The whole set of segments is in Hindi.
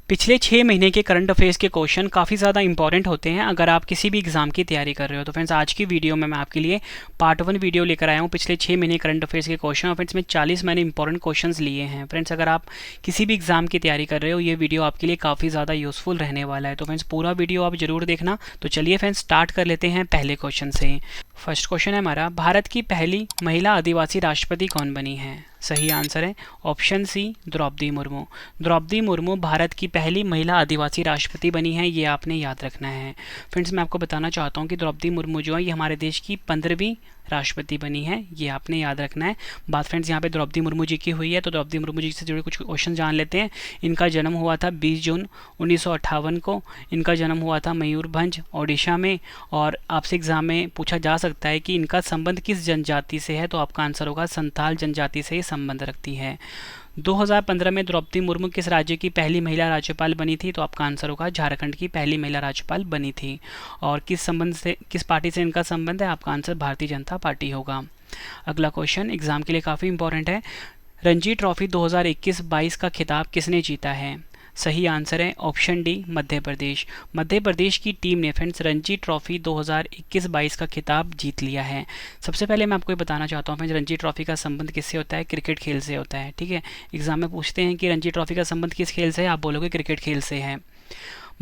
पिछले 6 महीने के करंट अफेयर्स के क्वेश्चन काफ़ी ज़्यादा इंपॉर्टेंट होते हैं अगर आप किसी भी एग्जाम की तैयारी कर रहे हो। तो फ्रेंड्स आज की वीडियो में मैं आपके लिए पार्ट 1 वीडियो लेकर आया हूँ पिछले 6 महीने करंट अफेयर्स के क्वेश्चन। और फ्रेंड्स में 40 मैंने इंपॉर्टेंट क्वेश्चंस लिए हैं। फ्रेंड्स अगर आप किसी भी एग्जाम की तैयारी कर रहे हो ये वीडियो आपके लिए काफ़ी ज़्यादा यूजफुल रहने वाला है। तो फ्रेंड्स पूरा वीडियो आप जरूर देखना। तो चलिए फ्रेंड्स स्टार्ट कर लेते हैं पहले क्वेश्चन से। फर्स्ट क्वेश्चन है हमारा, भारत की पहली महिला आदिवासी राष्ट्रपति कौन बनी है? सही आंसर है ऑप्शन सी द्रौपदी मुर्मू। द्रौपदी मुर्मू भारत की पहली महिला आदिवासी राष्ट्रपति बनी है, ये आपने याद रखना है। फ्रेंड्स मैं आपको बताना चाहता हूँ कि द्रौपदी मुर्मू जो है ये हमारे देश की 15वीं राष्ट्रपति बनी है, ये आपने याद रखना है। बात फ्रेंड्स यहाँ पे द्रौपदी मुर्मू जी की हुई है, तो द्रौपदी मुर्मू जी से जुड़े कुछ क्वेश्चन जान लेते हैं। इनका जन्म हुआ था 20 जून 1958 को। इनका जन्म हुआ था मयूरभंज ओडिशा में। और आपसे एग्जाम में पूछा जा सकता है कि इनका संबंध किस जनजाति से है, तो आपका आंसर होगा संथाल जनजाति से ये संबंध रखती है। 2015 में द्रौपदी मुर्मू किस राज्य की पहली महिला राज्यपाल बनी थी, तो आपका आंसर होगा झारखंड की पहली महिला राज्यपाल बनी थी। और किस पार्टी से इनका संबंध है, आपका आंसर भारतीय जनता पार्टी होगा। अगला क्वेश्चन एग्जाम के लिए काफ़ी इंपॉर्टेंट है। रणजी ट्रॉफी 2021-22 का खिताब किसने जीता है? सही आंसर है ऑप्शन डी मध्य प्रदेश। मध्य प्रदेश की टीम ने फ्रेंड्स रणजी ट्रॉफी 2021-22 का खिताब जीत लिया है। सबसे पहले मैं आपको ये बताना चाहता हूँ फ्रेंड्स रणजी ट्रॉफी का संबंध किससे होता है? क्रिकेट खेल से होता है। ठीक है, एग्जाम में पूछते हैं कि रणजी ट्रॉफी का संबंध किस खेल से है, आप बोलोगे क्रिकेट खेल से है।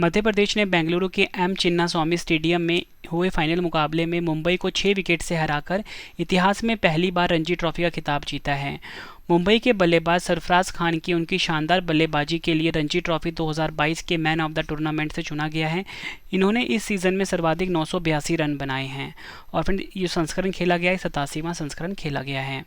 मध्य प्रदेश ने बेंगलुरु के एम चिन्नास्वामी स्टेडियम में हुए फाइनल मुकाबले में मुंबई को 6 विकेट से हराकर इतिहास में पहली बार रणजी ट्रॉफी का खिताब जीता है। मुंबई के बल्लेबाज सरफराज खान की उनकी शानदार बल्लेबाजी के लिए रणजी ट्रॉफी 2022 के मैन ऑफ द टूर्नामेंट से चुना गया है। इन्होंने इस सीज़न में सर्वाधिक 982 रन बनाए हैं। और फिर ये संस्करण खेला गया है, 87वां संस्करण खेला गया है।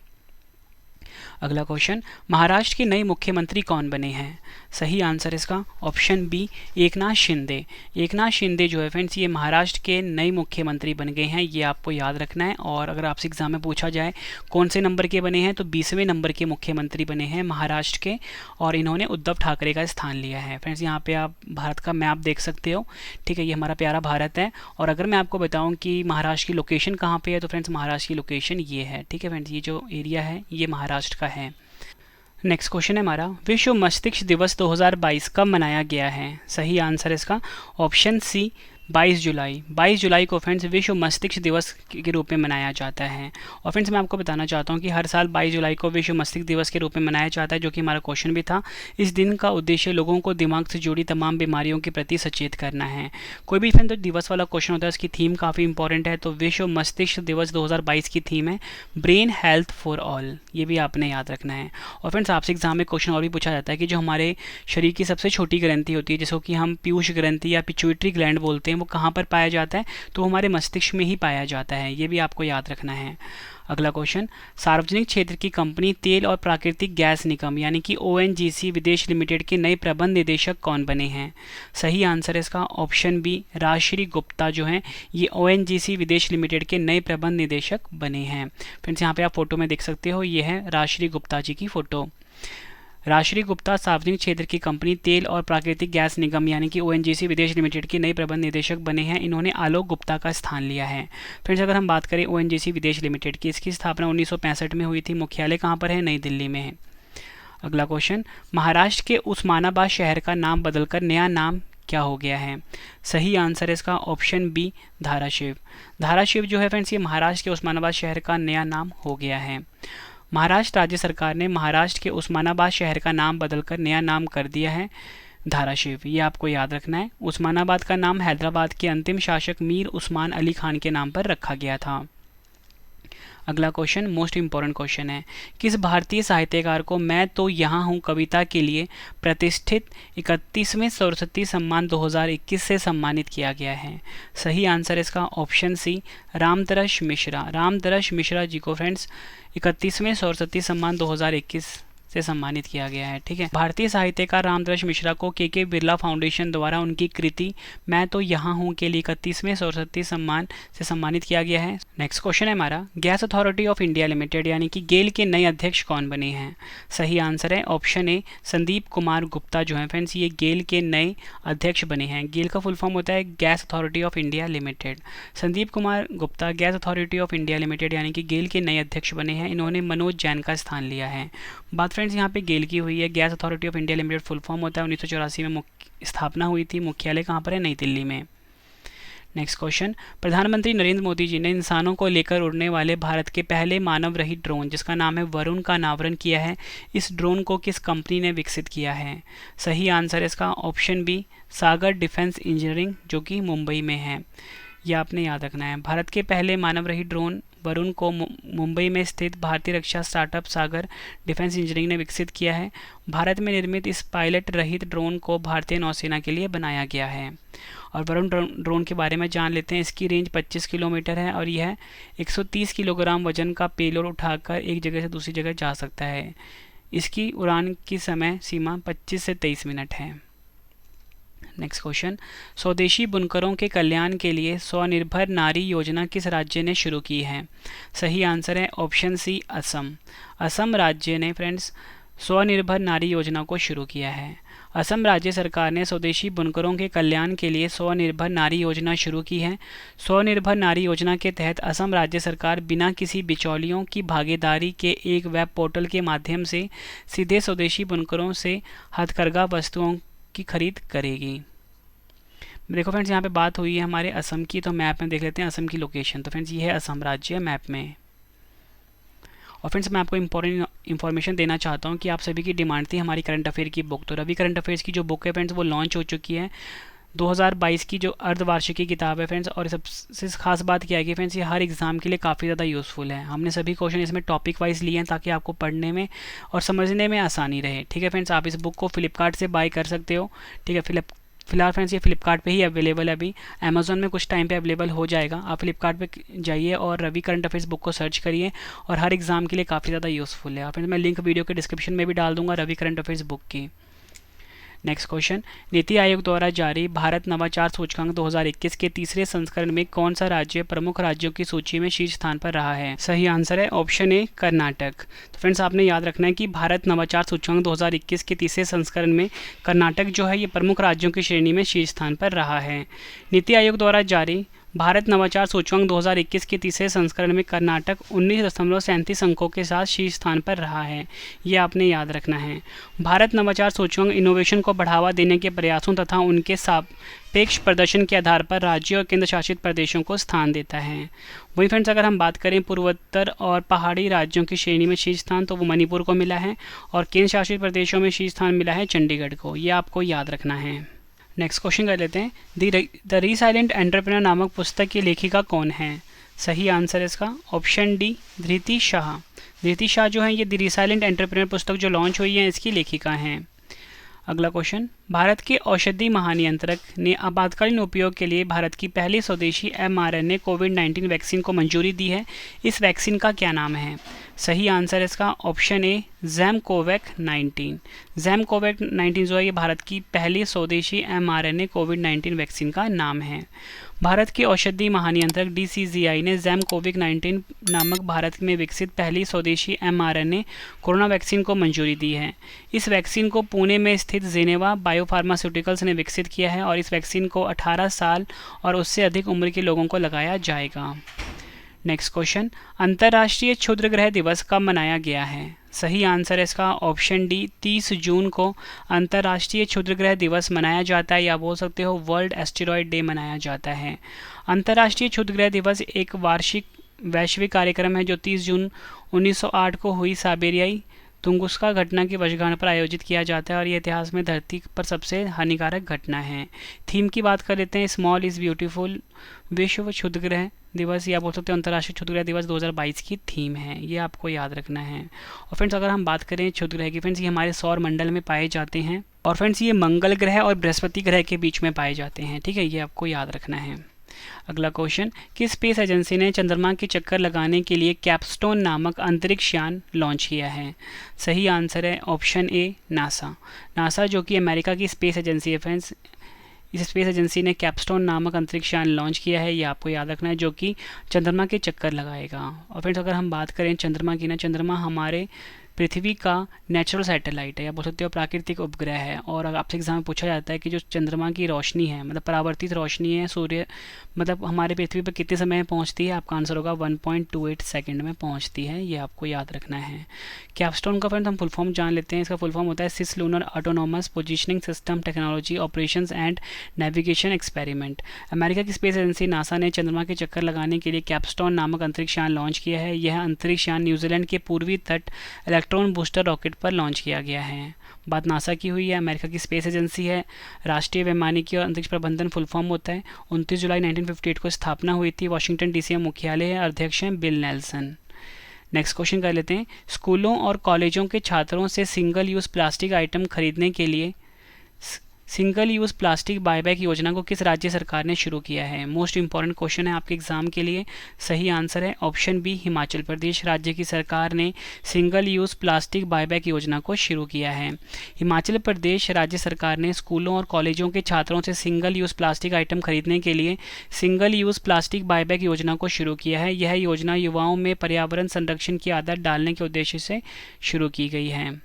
अगला क्वेश्चन, महाराष्ट्र के नए मुख्यमंत्री कौन बने हैं? सही आंसर इसका ऑप्शन बी एकनाथ शिंदे। एकनाथ शिंदे जो है फ्रेंड्स ये महाराष्ट्र के नए मुख्यमंत्री बन गए हैं, ये आपको याद रखना है। और अगर आपसे एग्जाम में पूछा जाए कौन से नंबर के बने हैं, तो 20वें नंबर के मुख्यमंत्री बने हैं महाराष्ट्र के। और इन्होंने उद्धव ठाकरे का स्थान लिया है। फ्रेंड्स यहाँ पे आप भारत का मैप देख सकते हो। ठीक है, ये हमारा प्यारा भारत है। और अगर मैं आपको बताऊँ कि महाराष्ट्र की लोकेशन कहाँ पे है, तो फ्रेंड्स महाराष्ट्र की लोकेशन ये है। ठीक है फ्रेंड्स, ये जो एरिया है ये महाराष्ट्र का है। नेक्स्ट क्वेश्चन है हमारा, विश्व मस्तिष्क दिवस 2022 कब मनाया गया है? सही आंसर इसका ऑप्शन सी 22 जुलाई। 22 जुलाई को फ्रेंड्स विश्व मस्तिष्क दिवस के रूप में मनाया जाता है। और फ्रेंड्स मैं आपको बताना चाहता हूँ कि हर साल 22 जुलाई को विश्व मस्तिष्क दिवस के रूप में मनाया जाता है, जो कि हमारा क्वेश्चन भी था। इस दिन का उद्देश्य लोगों को दिमाग से जुड़ी तमाम बीमारियों के प्रति सचेत करना है। कोई भी फ्रेंड दिवस वाला क्वेश्चन होता है उसकी थीम काफ़ी इंपॉर्टेंट है। तो विश्व मस्तिष्क दिवस 2022 की थीम है ब्रेन हेल्थ फॉर ऑल, ये भी आपने याद रखना है। और फ्रेंड्स आपसे एग्जाम में क्वेश्चन और भी पूछा जाता है कि जो हमारे शरीर की सबसे छोटी ग्रंथि होती है, जिसको कि हम पीयूष ग्रंथि या पिट्यूटरी ग्लैंड बोलते हैं, वो कहाँ पर पाया जाता है? तो हमारे मस्तिष्क में ही पाया जाता है, ये भी आपको याद रखना है। अगला क्वेश्चन, सार्वजनिक क्षेत्र की कंपनी तेल और प्राकृतिक गैस निगम यानी कि ओएनजीसी विदेश लिमिटेड के नए प्रबंध निदेशक कौन बने हैं? सही आंसर इसका ऑप्शन बी राजश्री गुप्ता जो हैं ये ओएनजीसी विदेश लिमिटेड के नए प्रबंध निदेशक बने हैं। फ्रेंड्स यहाँ पे आप फोटो में देख सकते हो, ये है राजश्री गुप्ता जी की फोटो। राजश्री गुप्ता सार्वजनिक क्षेत्र की कंपनी तेल और प्राकृतिक गैस निगम यानी कि ओएनजीसी विदेश लिमिटेड के नए प्रबंध निदेशक बने हैं। इन्होंने आलोक गुप्ता का स्थान लिया है। फ्रेंड्स अगर हम बात करें ओएनजीसी विदेश लिमिटेड की, इसकी स्थापना 1965 में हुई थी। मुख्यालय कहाँ पर है? नई दिल्ली में है। अगला क्वेश्चन, महाराष्ट्र के उस्मानाबाद शहर का नाम बदलकर नया नाम क्या हो गया है? सही आंसर इसका ऑप्शन बी धाराशिव। धाराशिव जो है फ्रेंड्स ये महाराष्ट्र के उस्मानाबाद शहर का नया नाम हो गया है। महाराष्ट्र राज्य सरकार ने महाराष्ट्र के उस्मानाबाद शहर का नाम बदलकर नया नाम कर दिया है धाराशिव, ये आपको याद रखना है। उस्मानाबाद का नाम हैदराबाद के अंतिम शासक मीर उस्मान अली खान के नाम पर रखा गया था। अगला क्वेश्चन मोस्ट इंपॉर्टेंट क्वेश्चन है, किस भारतीय साहित्यकार को मैं तो यहाँ हूँ कविता के लिए प्रतिष्ठित 31वें सरस्वती सम्मान 2021 से सम्मानित किया गया है? सही आंसर इसका ऑप्शन सी रामतरस मिश्रा। रामतरस मिश्रा जी को फ्रेंड्स 31वें सरस्वती सम्मान 2021 से सम्मानित किया गया है। ठीक है, भारतीय साहित्यकार रामतरस मिश्रा को के बिरला फाउंडेशन द्वारा उनकी कृति मैं तो यहाँ हूँ के लिए 31वें सरस्वती सम्मान से सम्मानित किया गया है। नेक्स्ट क्वेश्चन है हमारा, gas authority of India limited यानी कि गेल के नए अध्यक्ष कौन बने हैं? सही आंसर है ऑप्शन ए संदीप कुमार गुप्ता जो है फ्रेंड्स ये गेल के नए अध्यक्ष बने हैं। गेल का फुल फॉर्म होता है gas authority of India limited. Sandeep Kumar Gupta gas authority of India limited यानी कि गेल के नए अध्यक्ष बने हैं। इन्होंने मनोज जैन का स्थान लिया है। बात फ्रेंड्स फ्रेंड्स यहाँ पे गेल की हुई है। Gas authority of India limited full form होता है। 1984 में स्थापना हुई थी। मुख्यालय कहाँ पर है? नई दिल्ली में। नेक्स्ट क्वेश्चन, प्रधानमंत्री नरेंद्र मोदी जी ने इंसानों को लेकर उड़ने वाले भारत के पहले मानव रहित ड्रोन जिसका नाम है वरुण का अनावरण किया है। इस ड्रोन को किस कंपनी ने विकसित किया है? सही आंसर है इसका ऑप्शन बी, सागर डिफेंस इंजीनियरिंग, जो कि मुंबई में है। यह आपने याद रखना है। भारत के पहले मानव रहित ड्रोन वरुण को मुंबई में स्थित भारतीय रक्षा स्टार्टअप सागर डिफेंस इंजीनियरिंग ने विकसित किया है। भारत में निर्मित इस पायलट रहित ड्रोन को भारतीय नौसेना के लिए बनाया गया है। और वरुण ड्रोन के बारे में जान लेते हैं। इसकी रेंज 25 किलोमीटर है और यह 130 किलोग्राम वजन का पेलोड उठाकर एक जगह से दूसरी जगह जा सकता है। इसकी उड़ान की समय सीमा 25 से 23 मिनट है। नेक्स्ट क्वेश्चन, स्वदेशी बुनकरों के कल्याण के लिए स्वनिर्भर नारी योजना किस राज्य ने शुरू की है? सही आंसर है ऑप्शन सी, असम। असम राज्य ने फ्रेंड्स स्वनिर्भर नारी योजना को शुरू किया है। असम राज्य सरकार ने स्वदेशी बुनकरों के कल्याण के लिए स्वनिर्भर नारी योजना शुरू की है। स्वनिर्भर नारी योजना के तहत असम राज्य सरकार बिना किसी बिचौलियों की भागीदारी के एक वेब पोर्टल के माध्यम से सीधे स्वदेशी बुनकरों से हथकरघा वस्तुओं की खरीद करेगी। देखो फ्रेंड्स, यहाँ पे बात हुई है हमारे असम की, तो मैप में देख लेते हैं असम की लोकेशन। तो फ्रेंड्स, ये है असम राज्य मैप में। और फ्रेंड्स, मैं आपको इंपॉर्टेंट इन्फॉर्मेशन देना चाहता हूँ कि आप सभी की डिमांड थी हमारी करंट अफेयर की बुक। तो रवि करंट अफेयर्स की जो बुक है फ्रेंड्स, वो लॉन्च हो चुकी है। 2022 की जो अर्धवार्षिकी किताब है फ्रेंड्स, और सबसे खास बात क्या है कि फ्रेंड्स ये हर एग्जाम के लिए काफ़ी ज़्यादा यूज़फुल है। हमने सभी क्वेश्चन इसमें टॉपिक वाइज लिए हैं ताकि आपको पढ़ने में और समझने में आसानी रहे। ठीक है फ्रेंड्स, आप इस बुक को फ्लिपकार्ट से बाय कर सकते हो। ठीक है, फिलहाल फ्रेंड्स ये फ्लिपकार्ट पे ही अवेलेबल है। अभी अमेजोन में कुछ टाइम पे अवेलेबल हो जाएगा। आप फ्लिपकार्ट पे जाइए और रवि करंट अफेयर्स बुक को सर्च करिए, और हर एग्जाम के लिए काफ़ी ज़्यादा यूज़फुल है। और फ्रेंड्स, मैं लिंक वीडियो के डिस्क्रिप्शन में भी डाल दूंगा रवि करंट अफेयर्स बुक की। नेक्स्ट क्वेश्चन, नीति आयोग द्वारा जारी भारत नवाचार सूचकांक 2021 के तीसरे संस्करण में कौन सा राज्य प्रमुख राज्यों की सूची में शीर्ष स्थान पर रहा है? सही आंसर है ऑप्शन ए, कर्नाटक। तो फ्रेंड्स, आपने याद रखना है कि भारत नवाचार सूचकांक 2021 के तीसरे संस्करण में कर्नाटक जो है ये प्रमुख राज्यों की श्रेणी में शीर्ष स्थान पर रहा है। नीति आयोग द्वारा जारी भारत नवाचार सूचकांक 2021 के तीसरे संस्करण में कर्नाटक 19.37 अंकों के साथ शीर्ष स्थान पर रहा है। ये आपने याद रखना है। भारत नवाचार सूचकांक इनोवेशन को बढ़ावा देने के प्रयासों तथा उनके सापेक्ष प्रदर्शन के आधार पर राज्यों और केंद्र शासित प्रदेशों को स्थान देता है। वहीं फ्रेंड्स, अगर हम बात करें पूर्वोत्तर और पहाड़ी राज्यों की श्रेणी में शीर्ष स्थान, तो वो मणिपुर को मिला है, और केंद्र शासित प्रदेशों में शीर्ष स्थान मिला है चंडीगढ़ को। ये आपको याद रखना है। नेक्स्ट क्वेश्चन कर लेते हैं। द रीसाइलेंट एंटरप्रेन्योर नामक पुस्तक की लेखिका कौन है? सही आंसर है इसका ऑप्शन डी, धृति शाह। धृति शाह जो है ये द रीसाइलेंट एंटरप्रेन्योर पुस्तक जो लॉन्च हुई है इसकी लेखिका हैं। अगला क्वेश्चन, भारत के औषधि महानियंत्रक ने आपातकालीन उपयोग के लिए भारत की पहली स्वदेशी mRNA कोविड-19 वैक्सीन को मंजूरी दी है। इस वैक्सीन का क्या नाम है? सही आंसर है इसका ऑप्शन ए, ज़ैमकोवैक-19। ज़ैमकोवैक-19 जो है ये भारत की पहली स्वदेशी mRNA कोविड-19 वैक्सीन का नाम है। भारत के औषधि महानियंत्रक DCGI ने ज़ैमकोविक-19 नामक भारत में विकसित पहली स्वदेशी mRNA कोरोना वैक्सीन को मंजूरी दी है। इस वैक्सीन को पुणे में स्थित जेनेवा बायोफार्मास्यूटिकल्स ने विकसित किया है, और इस वैक्सीन को 18 साल और उससे अधिक उम्र के लोगों को लगाया जाएगा। नेक्स्ट क्वेश्चन, अंतर्राष्ट्रीय क्षुद्रग्रह दिवस कब मनाया गया है? सही आंसर है इसका ऑप्शन डी, 30 जून को अंतर्राष्ट्रीय क्षुद्रग्रह दिवस मनाया जाता है, या बोल सकते हो वर्ल्ड एस्टेरॉयड डे मनाया जाता है। अंतर्राष्ट्रीय क्षुद्रग्रह दिवस एक वार्षिक वैश्विक कार्यक्रम है जो 30 जून 1908 को हुई साइबेरियाई तुंगुस्का घटना की वर्षगांठ पर आयोजित किया जाता है, और ये इतिहास में धरती पर सबसे हानिकारक घटना है। थीम की बात कर लेते हैं, स्मॉल इज़ ब्यूटीफुल। विश्व क्षुद्रग्रह दिवस या बोल सकते हैं अंतर्राष्ट्रीय क्षुद्रग्रह दिवस 2022 की थीम है। ये आपको याद रखना है। और फ्रेंड्स, अगर हम बात करें क्षुद्रग्रह की, फ्रेंड्स ये हमारे सौर मंडल में पाए जाते हैं, और फ्रेंड्स ये मंगल ग्रह और बृहस्पति ग्रह के बीच में पाए जाते हैं। ठीक है, ये आपको याद रखना है। अगला क्वेश्चन, किस स्पेस एजेंसी ने चंद्रमा के चक्कर लगाने के लिए कैपस्टोन नामक अंतरिक्ष यान लॉन्च किया है? सही आंसर है ऑप्शन ए, नासा। नासा जो कि अमेरिका की स्पेस एजेंसी है फ्रेंड्स, इस स्पेस एजेंसी ने कैपस्टोन नामक अंतरिक्ष यान लॉन्च किया है। ये आपको याद रखना है, जो कि चंद्रमा के चक्कर लगाएगा। और फ्रेंड्स, अगर हम बात करें चंद्रमा की ना, चंद्रमा हमारे पृथ्वी का नेचुरल सैटेलाइट है या बोल सकते हो प्राकृतिक उपग्रह है। और अगर आपसे एग्जाम में पूछा जाता है कि जो चंद्रमा की रोशनी है मतलब परावर्तित रोशनी है सूर्य मतलब हमारे पृथ्वी पर कितने समय में पहुंचती है, आपका आंसर होगा 1.28 सेकंड में पहुंचती है। ये आपको याद रखना है। कैपस्टोन का फ्रेंड्स हम फुल फॉर्म जान लेते हैं। इसका फुल फॉर्म होता है सिस lunar autonomous positioning system technology operations and navigation experiment. America की स्पेस एजेंसी नासा ने चंद्रमा के चक्कर लगाने के लिए कैपस्टोन नामक अंतरिक्ष यान लॉन्च किया है। यह अंतरिक्ष यान न्यूजीलैंड के पूर्वी तट इलेक्ट्रॉन बूस्टर रॉकेट पर लॉन्च किया गया है। बात नासा की हुई है, अमेरिका की स्पेस एजेंसी है। राष्ट्रीय वैमानिकी और अंतरिक्ष प्रबंधन फुल फॉर्म होता है। 29 जुलाई 1958 को स्थापना हुई थी। वाशिंगटन डीसी में मुख्यालय है। अध्यक्ष हैं बिल नेल्सन। नेक्स्ट क्वेश्चन कर लेते हैं। स्कूलों और कॉलेजों के छात्रों से सिंगल यूज़ प्लास्टिक आइटम खरीदने के लिए सिंगल यूज़ प्लास्टिक बायबैक योजना को किस राज्य सरकार ने शुरू किया है? मोस्ट इंपॉर्टेंट क्वेश्चन है आपके एग्जाम के लिए। सही आंसर है ऑप्शन बी, हिमाचल प्रदेश राज्य की सरकार ने सिंगल यूज़ प्लास्टिक बायबैक योजना को शुरू किया है। हिमाचल प्रदेश राज्य सरकार ने स्कूलों और कॉलेजों के छात्रों से सिंगल यूज़ प्लास्टिक आइटम खरीदने के लिए सिंगल यूज़ प्लास्टिक बायबैक योजना को शुरू किया है। यह योजना युवाओं में पर्यावरण संरक्षण की आदत डालने के उद्देश्य से शुरू की गई है।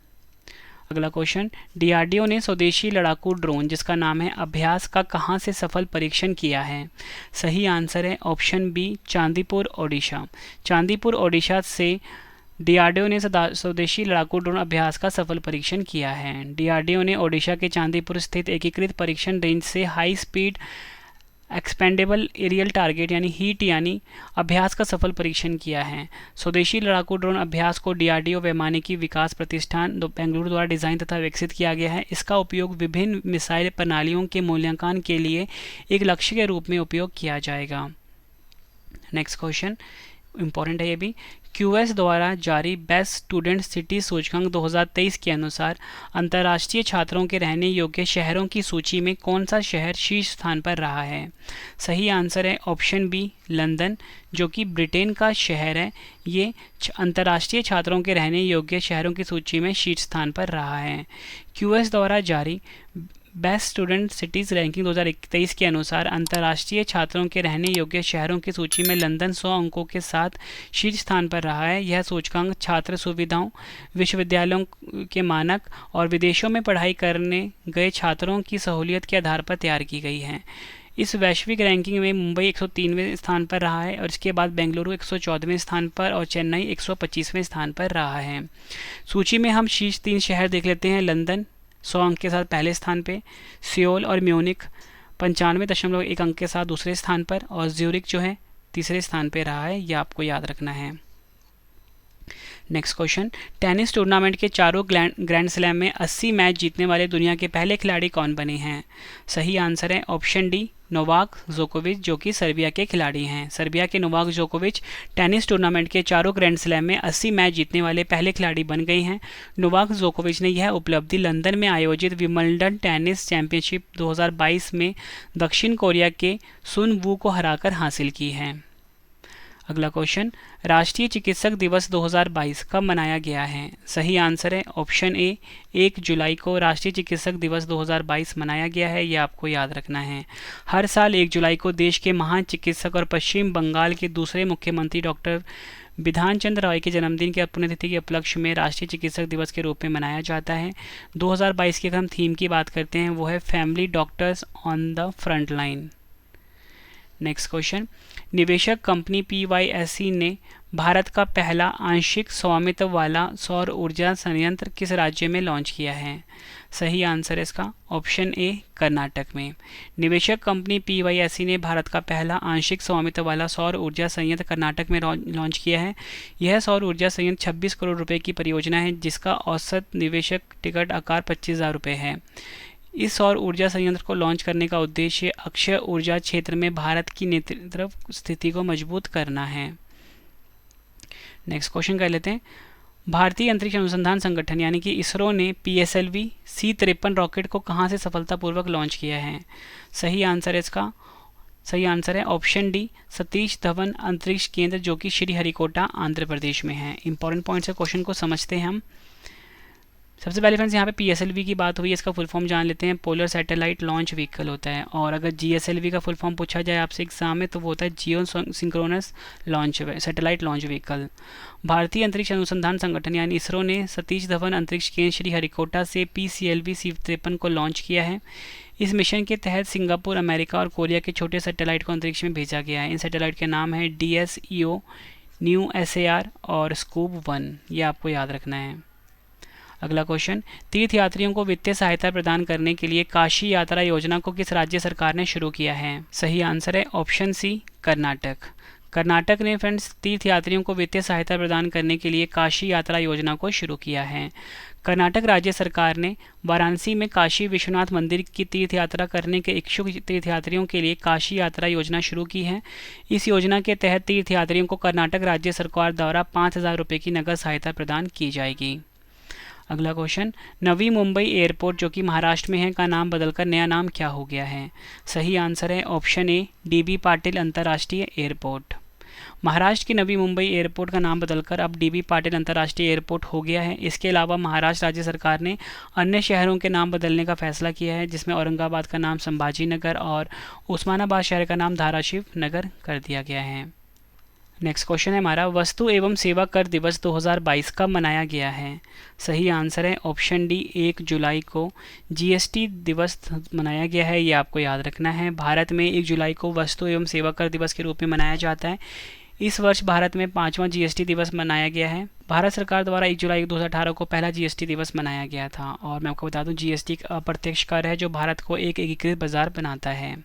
अगला क्वेश्चन, डीआरडीओ ने स्वदेशी लड़ाकू ड्रोन जिसका नाम है अभ्यास का कहां से सफल परीक्षण किया है? सही आंसर है ऑप्शन बी, चांदीपुर ओडिशा। चांदीपुर ओडिशा से डीआरडीओ ने स्वदेशी लड़ाकू ड्रोन अभ्यास का सफल परीक्षण किया है। डीआरडीओ ने ओडिशा के चांदीपुर स्थित एकीकृत परीक्षण रेंज से high speed expendable aerial target यानी हीट यानी अभ्यास का सफल परीक्षण किया है। स्वदेशी लड़ाकू ड्रोन अभ्यास को डीआरडीओ वैमानिकी विकास प्रतिष्ठान बेंगलुरु द्वारा डिज़ाइन तथा विकसित किया गया है। इसका उपयोग विभिन्न मिसाइल प्रणालियों के मूल्यांकन के लिए एक लक्ष्य के रूप में उपयोग किया जाएगा। नेक्स्ट क्वेश्चन इंपॉर्टेंट है ये भी। क्यूएस द्वारा जारी बेस्ट स्टूडेंट सिटी सूचकांक 2023 के अनुसार अंतर्राष्ट्रीय छात्रों के रहने योग्य शहरों की सूची में कौन सा शहर शीर्ष स्थान पर रहा है? सही आंसर है ऑप्शन बी, लंदन, जो कि ब्रिटेन का शहर है। ये अंतर्राष्ट्रीय छात्रों के रहने योग्य शहरों की सूची में शीर्ष स्थान पर रहा है। क्यूएस द्वारा जारी बेस्ट स्टूडेंट सिटीज़ रैंकिंग 2023 के अनुसार अंतर्राष्ट्रीय छात्रों के रहने योग्य शहरों की सूची में लंदन 100 अंकों के साथ शीर्ष स्थान पर रहा है। यह सूचकांक छात्र सुविधाओं, विश्वविद्यालयों के मानक और विदेशों में पढ़ाई करने गए छात्रों की सहूलियत के आधार पर तैयार की गई है। इस वैश्विक रैंकिंग में मुंबई 103वें स्थान पर रहा है और इसके बाद बेंगलुरु 114वें स्थान पर और चेन्नई 125वें स्थान पर रहा है। सूची में हम शीर्ष 3 शहर देख लेते हैं। लंदन 100 अंक के साथ पहले स्थान पे, सियोल और म्यूनिक 95.1 अंक के साथ दूसरे स्थान पर और ज्यूरिक जो है तीसरे स्थान पे रहा है। यह आपको याद रखना है। नेक्स्ट क्वेश्चन, टेनिस टूर्नामेंट के चारों ग्रैंड स्लैम में 80 मैच जीतने वाले दुनिया के पहले खिलाड़ी कौन बने हैं? सही आंसर है ऑप्शन डी, नोवाक जोकोविच, जो कि सर्बिया के खिलाड़ी हैं। सर्बिया के नोवाक जोकोविच टेनिस टूर्नामेंट के चारों ग्रैंड स्लैम में 80 मैच जीतने वाले पहले खिलाड़ी बन गए हैं। नोवाक जोकोविच ने यह उपलब्धि लंदन में आयोजित विंबलडन टेनिस चैंपियनशिप 2022 में दक्षिण कोरिया के सुन वू को हराकर हासिल की है। अगला क्वेश्चन, राष्ट्रीय चिकित्सक दिवस 2022 कब मनाया गया है? सही आंसर है ऑप्शन ए, 1 जुलाई को राष्ट्रीय चिकित्सक दिवस 2022 मनाया गया है। यह आपको याद रखना है। हर साल 1 जुलाई को देश के महान चिकित्सक और पश्चिम बंगाल के दूसरे मुख्यमंत्री डॉक्टर बिधान चंद्र रॉय के जन्मदिन के पुण्यतिथि के उपलक्ष्य में राष्ट्रीय चिकित्सक दिवस के रूप में मनाया जाता है। 2022 की अगर हम थीम की बात करते हैं वो है family doctors on the front line. Next question, निवेशक कंपनी PYSE ने भारत का पहला आंशिक स्वामित्व वाला सौर ऊर्जा संयंत्र किस राज्य में लॉन्च किया है? सही आंसर है इसका ऑप्शन ए, कर्नाटक में। निवेशक कंपनी PYSE ने भारत का पहला आंशिक स्वामित्व वाला सौर ऊर्जा संयंत्र कर्नाटक में लॉन्च किया है। यह सौर ऊर्जा संयंत्र 26 करोड़ रुपए की परियोजना है जिसका औसत निवेशक टिकट आकार 25,000 रुपये है। इस सौर ऊर्जा संयंत्र को लॉन्च करने का उद्देश्य अक्षय ऊर्जा क्षेत्र में भारत की नेतृत्व स्थिति को मजबूत करना है। नेक्स्ट क्वेश्चन कर लेते हैं। भारतीय अंतरिक्ष अनुसंधान संगठन यानी कि इसरो ने PSLV C-53 रॉकेट को कहां से सफलतापूर्वक लॉन्च किया है? सही आंसर है ऑप्शन डी, सतीश धवन अंतरिक्ष केंद्र, जो कि श्रीहरिकोटा आंध्र प्रदेश में है। इंपॉर्टेंट पॉइंट्स है, क्वेश्चन को समझते हैं हम। सबसे पहले फ्रेंड्स यहाँ पे PSLV की बात हुई है, इसका फुल फॉर्म जान लेते हैं। पोलर सैटेलाइट लॉन्च व्हीकल होता है। और अगर GSLV का फुल फॉर्म पूछा जाए आपसे एग्जाम में तो वो होता है geosynchronous launch satellite launch vehicle. भारतीय अंतरिक्ष अनुसंधान संगठन यानी इसरो ने सतीश धवन अंतरिक्ष केंद्र श्रीहरिकोटा से PCLV C53 को लॉन्च किया है। इस मिशन के तहत सिंगापुर, अमेरिका और कोरिया के छोटे सैटेलाइट को अंतरिक्ष में भेजा गया है। इन सैटेलाइट के नाम है DSEO, न्यू SAR और स्कूप 1। ये आपको याद रखना है। अगला क्वेश्चन, तीर्थ यात्रियों को वित्तीय सहायता प्रदान करने के लिए काशी यात्रा योजना को किस राज्य सरकार ने शुरू किया है? सही आंसर है ऑप्शन सी, कर्नाटक। कर्नाटक ने फ्रेंड्स तीर्थ यात्रियों को वित्तीय सहायता प्रदान करने के लिए काशी यात्रा योजना को शुरू किया है। कर्नाटक राज्य सरकार ने वाराणसी में काशी विश्वनाथ मंदिर की तीर्थ यात्रा करने के इच्छुक तीर्थयात्रियों के लिए काशी यात्रा योजना शुरू की है। इस योजना के तहत तीर्थयात्रियों को कर्नाटक राज्य सरकार द्वारा 5,000 रुपये की नगद सहायता प्रदान की जाएगी। अगला क्वेश्चन, नवी मुंबई एयरपोर्ट जो कि महाराष्ट्र में है का नाम बदलकर नया नाम क्या हो गया है? सही आंसर है ऑप्शन ए, DB पाटिल अंतर्राष्ट्रीय एयरपोर्ट। महाराष्ट्र की नवी मुंबई एयरपोर्ट का नाम बदलकर अब DB पाटिल अंतर्राष्ट्रीय एयरपोर्ट हो गया है। इसके अलावा महाराष्ट्र राज्य सरकार ने अन्य शहरों के नाम बदलने का फैसला किया है, जिसमें औरंगाबाद का नाम संभाजी नगर और उस्मानाबाद शहर का नाम धाराशिव नगर कर दिया गया है। नेक्स्ट क्वेश्चन है हमारा, वस्तु एवं सेवा कर दिवस 2022 कब मनाया गया है? सही आंसर है ऑप्शन डी, 1 जुलाई को GST दिवस मनाया गया है। ये आपको याद रखना है। भारत में 1 जुलाई को वस्तु एवं सेवा कर दिवस के रूप में मनाया जाता है। इस वर्ष भारत में 5वां GST दिवस मनाया गया है। भारत सरकार द्वारा 1 जुलाई 2018 को पहला GST दिवस मनाया गया था। और मैं आपको बता दूं GST एक अप्रत्यक्ष कर है जो भारत को एक एकीकृत बाजार बनाता है।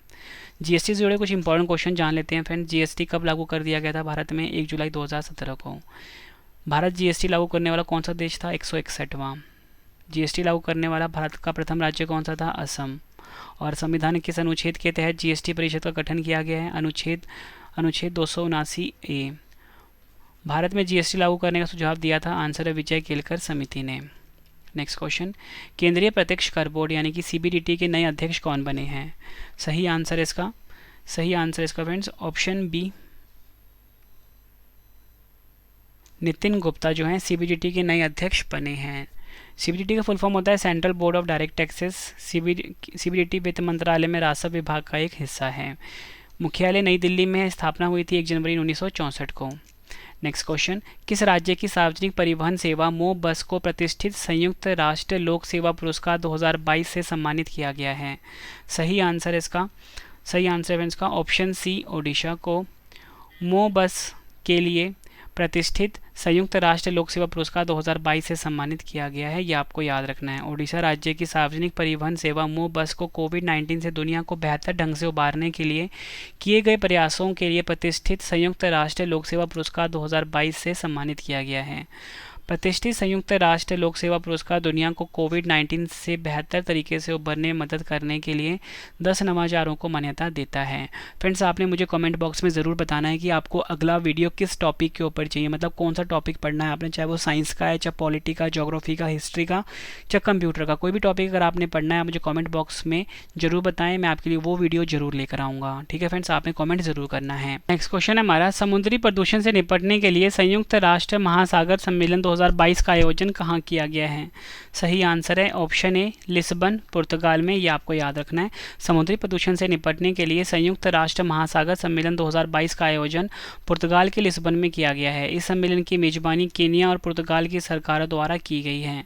GST से जुड़े कुछ इंपॉर्टेंट क्वेश्चन जान लेते हैं फ्रेंड। GST कब लागू कर दिया गया था भारत में? 1 जुलाई 2017 को। भारत GST लागू करने वाला कौन सा देश था? 161वां। GST लागू करने वाला भारत का प्रथम राज्य कौन सा था? असम। और संविधान किस अनुच्छेद के तहत GST परिषद का गठन किया गया है? अनुच्छेद 279A। भारत में GST लागू करने का सुझाव दिया था? आंसर है विजय केलकर समिति ने। नेक्स्ट क्वेश्चन, केंद्रीय प्रत्यक्ष कर बोर्ड यानी कि CBDT के नए अध्यक्ष कौन बने हैं? सही आंसर इसका friends option B, Nitin Gupta जो हैं CBDT के नए अध्यक्ष बने हैं। CBDT का फुल फॉर्म होता है central board of direct taxes. CBDT वित्त मंत्रालय में राजस्व विभाग का एक हिस्सा है। मुख्यालय नई दिल्ली में स्थापना हुई थी 1 जनवरी 1964 को। नेक्स्ट क्वेश्चन, किस राज्य की सार्वजनिक परिवहन सेवा मो बस को प्रतिष्ठित संयुक्त राष्ट्र लोक सेवा पुरस्कार 2022 से सम्मानित किया गया है? सही आंसर है इसका ऑप्शन सी, ओडिशा को मो बस के लिए प्रतिष्ठित संयुक्त राष्ट्र लोक सेवा पुरस्कार 2022 से सम्मानित किया गया है। ये आपको याद रखना है। ओडिशा राज्य की सार्वजनिक परिवहन सेवा मो बस को कोविड-19 से दुनिया को बेहतर ढंग से उबारने के लिए किए गए प्रयासों के लिए प्रतिष्ठित संयुक्त राष्ट्र लोक सेवा पुरस्कार 2022 से सम्मानित किया गया है। प्रतिष्ठित संयुक्त राष्ट्र लोक सेवा पुरस्कार दुनिया को कोविड-19 से बेहतर तरीके से उबरने में मदद करने के लिए 10 नवाचारों को मान्यता देता है। फ्रेंड्स, आपने मुझे कमेंट बॉक्स में ज़रूर बताना है कि आपको अगला वीडियो किस टॉपिक के ऊपर चाहिए, मतलब कौन सा टॉपिक पढ़ना है आपने, चाहे वो साइंस का है, चाहे पॉलिटी का, ज्योग्राफी का, हिस्ट्री का, चाहे कंप्यूटर का। कोई भी टॉपिक अगर आपने पढ़ना है आप मुझे कॉमेंट बॉक्स में ज़रूर बताएं, मैं आपके लिए वो वीडियो ज़रूर लेकर आऊँगा। ठीक है फ्रेंड्स, आपने कॉमेंट ज़रूर करना है। नेक्स्ट क्वेश्चन है हमारा, समुद्री प्रदूषण से निपटने के लिए संयुक्त राष्ट्र महासागर सम्मेलन 2022 का आयोजन कहाँ किया गया है? सही आंसर है ऑप्शन ए, लिस्बन, पुर्तगाल में। ये आपको याद रखना है। समुद्री प्रदूषण से निपटने के लिए संयुक्त राष्ट्र महासागर सम्मेलन 2022 का आयोजन पुर्तगाल के लिस्बन में किया गया है। इस सम्मेलन की मेजबानी केन्या और पुर्तगाल की सरकारों द्वारा की गई है।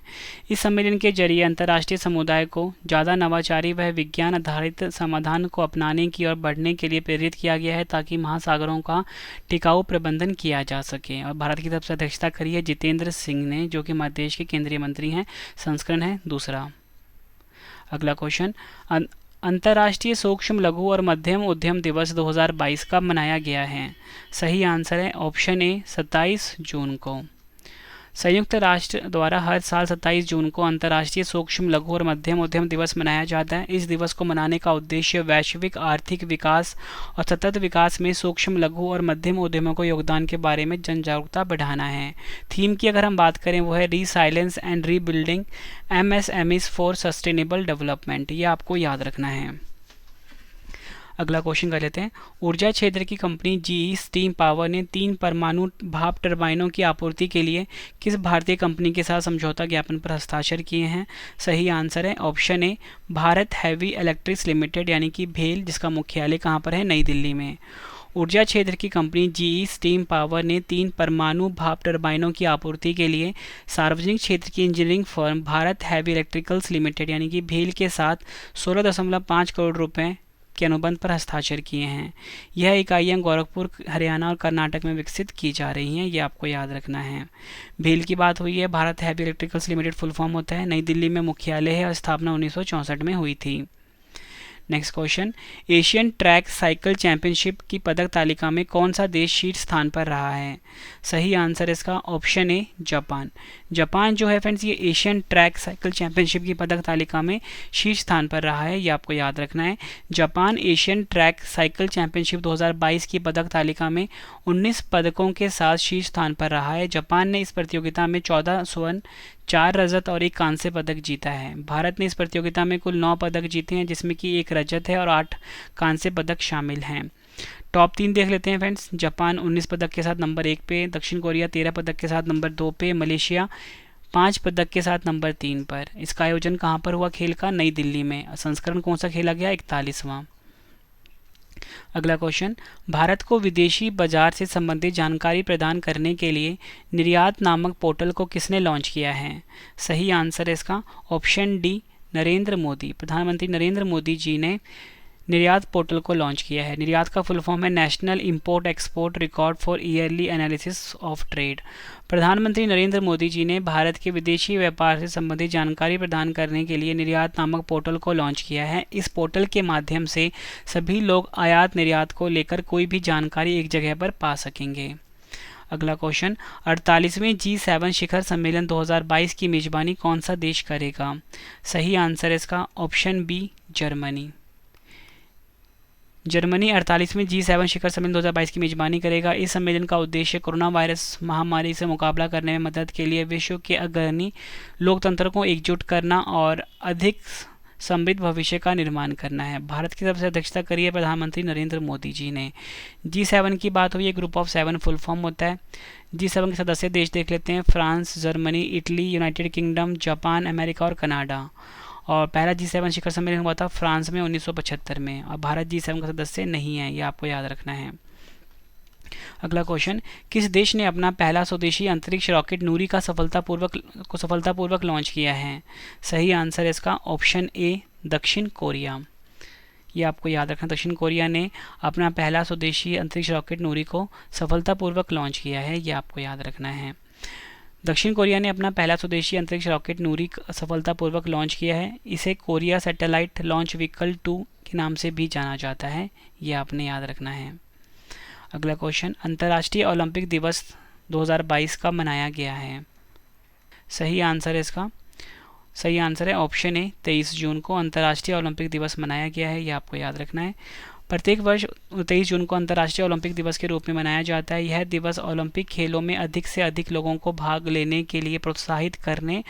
इस सम्मेलन के जरिए अंतर्राष्ट्रीय समुदाय को ज़्यादा नवाचारी व विज्ञान आधारित समाधान को अपनाने की ओर बढ़ने के लिए प्रेरित किया गया है, ताकि महासागरों का टिकाऊ प्रबंधन किया जा सके। और भारत की तरफ से अध्यक्षता करी है जितेंद्र सिंह ने, जो कि मध्य प्रदेश के केंद्रीय मंत्री हैं। संस्करण है दूसरा। अगला क्वेश्चन, अंतर्राष्ट्रीय सूक्ष्म लघु और मध्यम उद्यम दिवस 2022 कब मनाया गया है? सही आंसर है ऑप्शन ए, 27 जून को। संयुक्त राष्ट्र द्वारा हर साल 27 जून को अंतर्राष्ट्रीय सूक्ष्म लघु और मध्यम उद्यम दिवस मनाया जाता है। इस दिवस को मनाने का उद्देश्य वैश्विक आर्थिक विकास और सतत विकास में सूक्ष्म लघु और मध्यम उद्यमों को योगदान के बारे में जन जागरूकता बढ़ाना है। थीम की अगर हम बात करें वो है resilience and rebuilding MSMEs for sustainable development. ये आपको याद रखना है। अगला क्वेश्चन कर लेते हैं। ऊर्जा क्षेत्र की कंपनी जीई स्टीम पावर ने 3 परमाणु भाप टर्बाइनों की आपूर्ति के लिए किस भारतीय कंपनी के साथ समझौता ज्ञापन पर हस्ताक्षर किए हैं? सही आंसर है option A Bharat heavy electrics limited यानी कि भेल, जिसका मुख्यालय कहाँ पर है? नई दिल्ली में। ऊर्जा क्षेत्र की कंपनी जीई स्टीम पावर ने 3 परमाणु भाप टर्बाइनों की आपूर्ति के लिए सार्वजनिक क्षेत्र की engineering firm Bharat heavy electricals limited यानी कि भेल के साथ 16.5 करोड़ रुपए के अनुबंध पर हस्ताक्षर किए हैं। यह इकाइयाँ गोरखपुर, हरियाणा और कर्नाटक में विकसित की जा रही हैं, ये आपको याद रखना है। भेल की बात हुई है, Bharat heavy electricals limited full form होता है, नई दिल्ली में मुख्यालय है और स्थापना 1964 में हुई थी। Next question, Asian track cycle championship की पदक तालिका में कौन सा देश शीर्ष स्थान पर रहा है? सही आंसर इसका ऑप्शन ए जापान। जापान जो है फ्रेंड्स ये एशियन ट्रैक साइकिल चैंपियनशिप की पदक तालिका में शीर्ष स्थान पर रहा है, ये आपको याद रखना है। Japan Asian track cycle championship 2022 की पदक तालिका में 19 पदकों के साथ शीर्ष स्थान पर रहा है। जापान ने इस प्रतियोगिता में 14 स्वर्ण, 4 रजत और 1 कांस्य पदक जीता है। भारत ने इस प्रतियोगिता में कुल 9 पदक जीते हैं, जिसमें कि 1 रजत है और 8 कांस्य पदक शामिल हैं। टॉप 3 देख लेते हैं फ्रेंड्स। जापान 19 पदक के साथ नंबर 1 पे, दक्षिण कोरिया 13 पदक के साथ नंबर 2 पे, मलेशिया 5 पदक के साथ नंबर 3 पर। इसका आयोजन कहाँ पर हुआ खेल का? नई दिल्ली में। संस्करण कौन सा खेला गया? 41वां। अगला क्वेश्चन, भारत को विदेशी बाजार से संबंधित जानकारी प्रदान करने के लिए निर्यात नामक पोर्टल को किसने लॉन्च किया है? सही आंसर है इसका ऑप्शन डी नरेंद्र मोदी। प्रधानमंत्री नरेंद्र मोदी जी ने निर्यात पोर्टल को लॉन्च किया है। निर्यात का फुल फॉर्म है national import export record for yearly analysis of trade. प्रधानमंत्री नरेंद्र मोदी जी ने भारत के विदेशी व्यापार से संबंधित जानकारी प्रदान करने के लिए निर्यात नामक पोर्टल को लॉन्च किया है। इस पोर्टल के माध्यम से सभी लोग आयात निर्यात को लेकर कोई भी जानकारी एक जगह पर पा सकेंगे। अगला क्वेश्चन, 48वें G7 शिखर सम्मेलन 2022 की मेजबानी कौन सा देश करेगा? सही आंसर है इसका ऑप्शन बी जर्मनी। जर्मनी 48वें G7 शिखर सम्मेलन 2022 की मेजबानी करेगा। इस सम्मेलन का उद्देश्य कोरोना वायरस महामारी से मुकाबला करने में मदद के लिए विश्व के अग्रणी लोकतंत्र को एकजुट करना और अधिक समृद्ध भविष्य का निर्माण करना है। भारत की तरफ से अध्यक्षता करी है प्रधानमंत्री नरेंद्र मोदी जी ने। G7 की बात हुई है, ग्रुप ऑफ 7 फुल फॉर्म होता है। G7 के सदस्य देश देख लेते हैं, France, Germany, Italy, United kingdom, Japan, America और कनाडा। और पहला G7 शिखर सम्मेलन हुआ था फ्रांस में 1975 में, और भारत G7 का सदस्य नहीं है, ये आपको याद रखना है। अगला क्वेश्चन, किस देश ने अपना पहला स्वदेशी अंतरिक्ष रॉकेट नूरी का सफलतापूर्वक लॉन्च किया है? सही आंसर है इसका ऑप्शन ए दक्षिण कोरिया। ये आपको याद रखना, दक्षिण कोरिया ने अपना पहला स्वदेशी अंतरिक्ष रॉकेट नूरी को सफलतापूर्वक लॉन्च किया है, ये आपको याद रखना है। दक्षिण कोरिया ने अपना पहला स्वदेशी अंतरिक्ष रॉकेट नूरी सफलतापूर्वक लॉन्च किया है। इसे कोरिया सैटेलाइट लॉन्च व्हीकल 2 के नाम से भी जाना जाता है, ये आपने याद रखना है। अगला क्वेश्चन, अंतर्राष्ट्रीय ओलंपिक दिवस 2022 कब मनाया गया है? सही आंसर है इसका सही आंसर है ऑप्शन ए 23 जून को अंतर्राष्ट्रीय ओलंपिक दिवस मनाया गया है, ये आपको याद रखना है। प्रत्येक वर्ष 23 जून को अंतर्राष्ट्रीय ओलंपिक दिवस के रूप में मनाया जाता है। यह दिवस ओलंपिक खेलों में अधिक से अधिक लोगों को भाग लेने के लिए प्रोत्साहित करने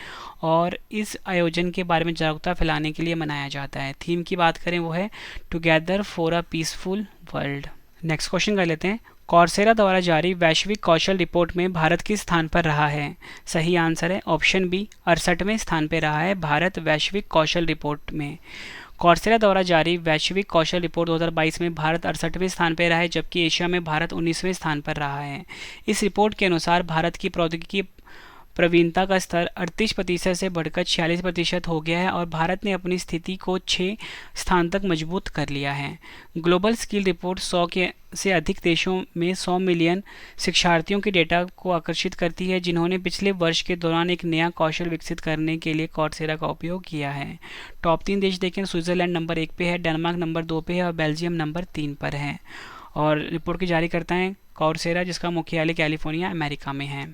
और इस आयोजन के बारे में जागरूकता फैलाने के लिए मनाया जाता है। थीम की बात करें वो है together for a peaceful world. Next question कर लेते हैं, कॉर्सेरा द्वारा जारी वैश्विक कौशल रिपोर्ट में भारत किस स्थान पर रहा है? सही आंसर है ऑप्शन बी 68वें स्थान पर रहा है भारत वैश्विक कौशल रिपोर्ट में। कॉर्सेरा द्वारा जारी वैश्विक कौशल रिपोर्ट 2022 में भारत 68वें स्थान पर रहा है, जबकि एशिया में भारत 19वें स्थान पर रहा है। इस रिपोर्ट के अनुसार भारत की प्रौद्योगिकी प्रवीणता का स्तर 38% से बढ़कर 46% हो गया है और भारत ने अपनी स्थिति को 6 स्थान तक मजबूत कर लिया है। ग्लोबल स्किल रिपोर्ट 100 से अधिक देशों में 100 मिलियन शिक्षार्थियों के डेटा को आकर्षित करती है, जिन्होंने पिछले वर्ष के दौरान एक नया कौशल विकसित करने के लिए कॉर्सेरा का उपयोग किया है। टॉप 3 देश देखें, स्विट्जरलैंड नंबर 1 पे है, डेनमार्क नंबर 2 पे है और बेल्जियम नंबर 3 पर है। और रिपोर्ट की जारी करता है कॉर्सेरा, जिसका मुख्यालय कैलिफोर्निया अमेरिका में है।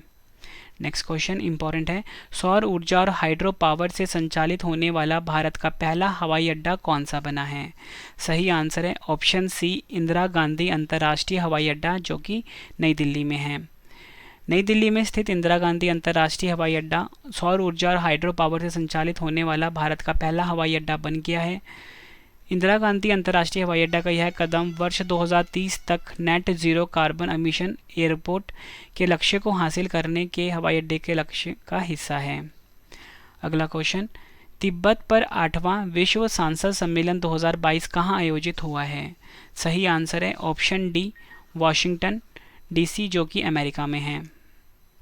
नेक्स्ट क्वेश्चन इंपॉर्टेंट है, सौर ऊर्जा और हाइड्रो पावर से संचालित होने वाला भारत का पहला हवाई अड्डा कौन सा बना है? सही आंसर है ऑप्शन सी इंदिरा गांधी अंतर्राष्ट्रीय हवाई अड्डा, जो कि नई दिल्ली में है। नई दिल्ली में स्थित इंदिरा गांधी अंतर्राष्ट्रीय हवाई अड्डा सौर ऊर्जा और हाइड्रो पावर से संचालित होने वाला भारत का पहला हवाई अड्डा बन गया है। इंदिरा गांधी अंतर्राष्ट्रीय हवाई अड्डा का यह कदम वर्ष 2030 तक net zero carbon emission airport के लक्ष्य को हासिल करने के हवाई अड्डे के लक्ष्य का हिस्सा है। अगला क्वेश्चन, तिब्बत पर 8वां विश्व सांसद सम्मेलन 2022 कहाँ आयोजित हुआ है? सही आंसर है ऑप्शन डी, वाशिंगटन डीसी, जो कि अमेरिका में है।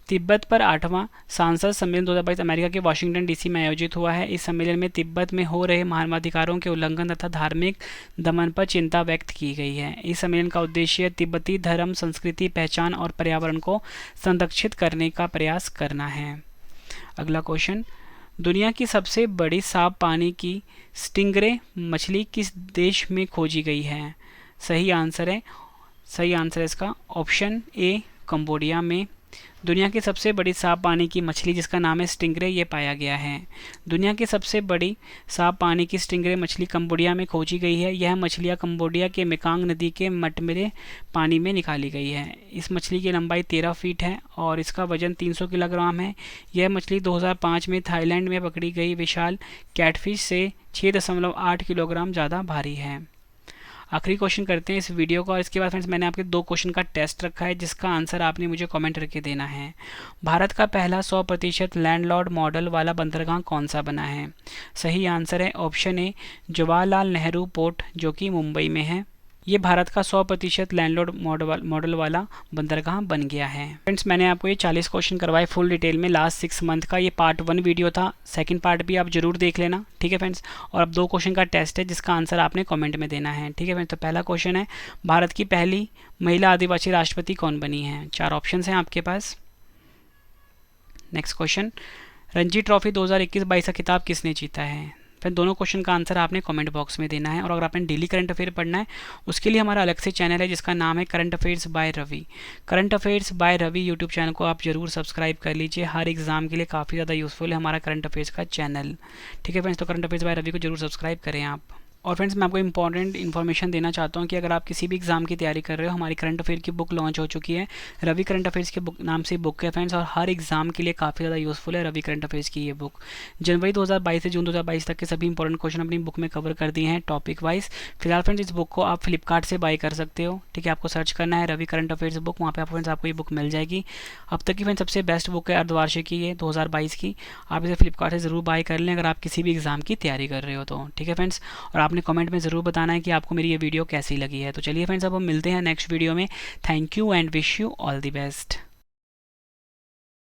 तिब्बत पर 8वां सांसद सम्मेलन 2022 अमेरिका के वाशिंगटन डीसी में आयोजित हुआ है। इस सम्मेलन में तिब्बत में हो रहे मानवाधिकारों के उल्लंघन तथा धार्मिक दमन पर चिंता व्यक्त की गई है। इस सम्मेलन का उद्देश्य तिब्बती धर्म, संस्कृति, पहचान और पर्यावरण को संरक्षित करने का प्रयास करना है। अगला क्वेश्चन, दुनिया की सबसे बड़ी साफ पानी की स्टिंगरे मछली किस देश में खोजी गई है? सही आंसर है इसका ऑप्शन ए, कंबोडिया में। दुनिया की सबसे बड़ी साफ पानी की मछली जिसका नाम है स्टिंगरे, ये पाया गया है। दुनिया की सबसे बड़ी साफ पानी की स्टिंगरे मछली कंबोडिया में खोजी गई है। यह मछलियाँ कंबोडिया के मेकांग नदी के मटमरे पानी में निकाली गई है। इस मछली की लंबाई 13 फीट है और इसका वजन 300 किलोग्राम है। यह मछली 2005 में थाईलैंड में पकड़ी गई विशाल कैटफिश से 6.8 किलोग्राम ज़्यादा भारी है। आखिरी क्वेश्चन करते हैं इस वीडियो का, और इसके बाद फ्रेंड्स मैंने आपके 2 क्वेश्चन का टेस्ट रखा है जिसका आंसर आपने मुझे कमेंट करके देना है। भारत का पहला 100% लैंडलॉर्ड मॉडल वाला बंदरगाह कौन सा बना है? सही आंसर है option A, Jawaharlal Nehru port, जो कि मुंबई में है। ये भारत का 100% लैंडलॉर्ड मॉडल वाला बंदरगाह बन गया है। फ्रेंड्स मैंने आपको ये 40 क्वेश्चन करवाए फुल डिटेल में लास्ट 6 मंथ का। ये पार्ट 1 वीडियो था, सेकंड पार्ट भी आप जरूर देख लेना, ठीक है फ्रेंड्स। और अब 2 क्वेश्चन का टेस्ट है जिसका आंसर आपने कमेंट में देना है, ठीक है फ्रेंड्स। तो पहला क्वेश्चन है, भारत की पहली महिला आदिवासी राष्ट्रपति कौन बनी है? 4 ऑप्शन हैं आपके पास। नेक्स्ट क्वेश्चन, रणजी ट्रॉफी 2021-22 का खिताब किसने जीता है? फिर दोनों क्वेश्चन का आंसर आपने कमेंट बॉक्स में देना है। और अगर आपने डेली करंट अफेयर पढ़ना है उसके लिए हमारा अलग से चैनल है जिसका नाम है current affairs by Ravi. Current affairs by Ravi YouTube channel को आप जरूर सब्सक्राइब कर लीजिए। हर एग्जाम के लिए काफ़ी ज़्यादा यूजफुल है हमारा करंट अफेयर्स का चैनल, ठीक है फ्रेंड्स। तो करंट अफेयर्स बाय रवि को जरूर सब्सक्राइब करें आप। और फ्रेंड्स मैं आपको इंपॉर्टेंट इन्फॉर्मेशन देना चाहता हूँ कि अगर आप किसी भी एग्जाम की तैयारी कर रहे हो, हमारी करंट अफेयर की बुक लॉन्च हो चुकी है। रवि करंट अफेयर्स के बुक नाम से बुक है फ्रेंड्स, और हर एग्जाम के लिए काफ़ी ज़्यादा यूजफुल है रवि करंट अफेयर्स की ये बुक। जनवरी 2022 से जून 2022 तक के सभी इंपॉर्टेंट क्वेश्चन अपनी बुक में कवर कर दिए हैं टॉपिक वाइज। फिलहाल फ्रेंड्स इस बुक को आप फ्लिपकार्ट से बाय कर सकते हो, ठीक है। आपको सर्च करना है रवि करंट अफेयर्स बुक, वहाँ पे फ्रेंड्स आपको ये बुक मिल जाएगी। अब तक की फ्रेंड्स सबसे बेस्ट बुक है अर्धवार्षिक की, ये 2022 की। आप इसे फ्लिपकार्ट से ज़रूर बाय कर लें अगर आप किसी भी एग्जाम की तैयारी कर रहे हो तो, ठीक है फ्रेंड्स। और आपने कमेंट में ज़रूर बताना है कि आपको मेरी ये वीडियो कैसी लगी है। तो चलिए फ्रेंड्स अब हम मिलते हैं नेक्स्ट वीडियो में। Thank you and wish you all the best.